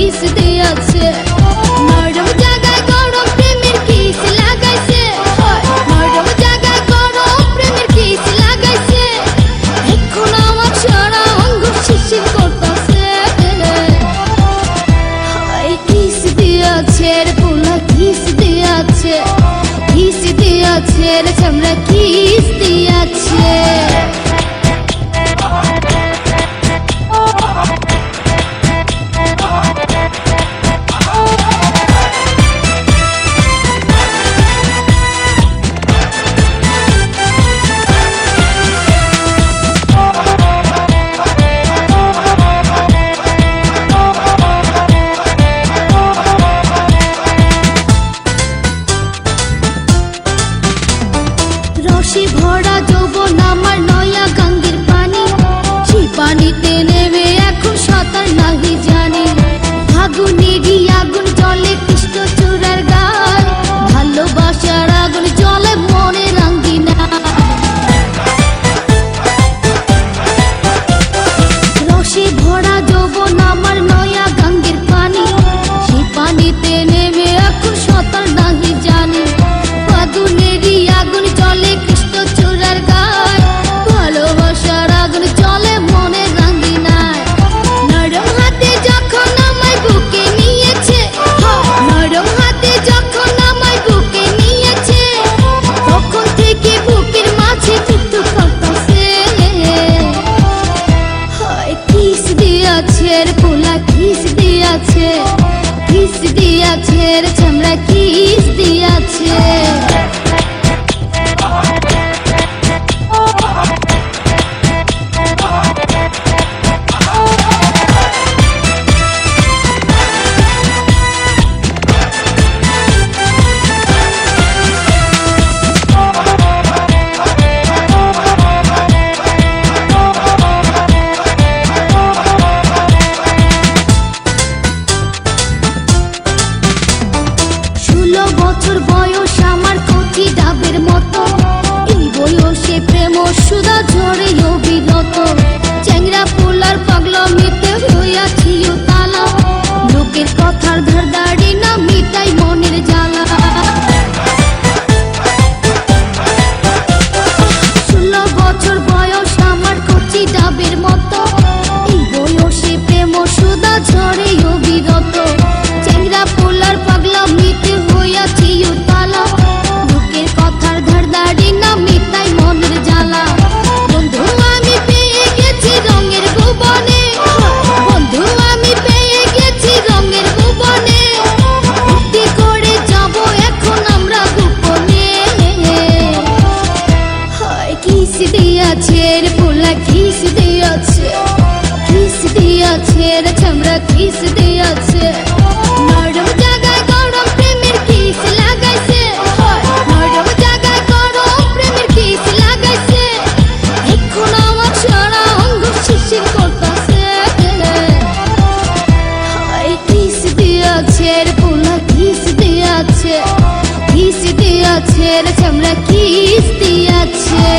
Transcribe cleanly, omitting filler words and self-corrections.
kiss দিয়াছে নরম জায়গায় গরম প্রেমের কিস লাগাইছে নরম জায়গায় গরম প্রেমের কিস লাগাইছে এখন আমার সারা অঙ্গ শিরশির করতেছে কিস দিয়াছে রে পোলা কিস দিয়াছে রে চামড়া কিস দিয়াছে রসে ভরা যৌবন আমার নয়া গঙ্গের পানি সেই পানিতে নেমে এখন সাঁতার নাহি জানি ফাগুনেরই আগুন জলে কৃষ্ণ চূড়ার গান ভালোবাসার আগুন জলে মনে রাঙ্গিনা রসে ভরা যৌবন আমার নয়া গঙ্গের পানি সেই পানিতে নেমে এখন সাঁতার নাহি জানি ফাগুনেরই আগুন জলে কৃষ্ণ চূড়ার গায় ভালোবাসার আগুন জলে মনে রাঙ্গিনায় নরম হাতে যখন আমায় বুকে নিয়েছে নরম হাতে যখন আমায় বুকে নিয়েছে তখন থেকে বুকের মাঝে মৃত্যু করতেছে কিস দিয়াছে রে পোলা কিস দিয়াছে রে চামড়া কিস দিয়াছে বছর বয়স আমার কচি ডাবের মতো এই বয়সে প্রেম সুধা ঝরে অবিরত চ্যাংরা পোলার পাগলামিতে হইয়াছি তালা লোকের কথার ধারদাড়ি না মিটাই মনের জ্বালা 16 বছর বয়স আমার কচি ডাবের মতো এই বয়সে প্রেম সুধা ঝরে অবিরত চ্যাংরা পোলার পাগলামিতে হইয়াছি তালা লোকের কথার ধারদাড়ি না মিটাই মনের জ্বালা বন্ধু আমি পেয়ে গেছি রঙের ভুবনে বন্ধু আমি পেয়ে গেছি রঙের ভুবনে ভক্তি করে যাব এখন আমরা গোপনে কিস দিয়াছে রে পোলা কিস দিয়াছে রে চামড়া কিস দিয়াছে নরম জায়গায় গরম প্রেমের কিস লাগাইছে নরম জায়গায় গরম প্রেমের কিস লাগাইছে এখন আমার সারা অঙ্গ শিরশির করতেছে কিস দিয়াছে রে পোলা কিস দিয়াছে রে চামড়া কিস দিয়াছে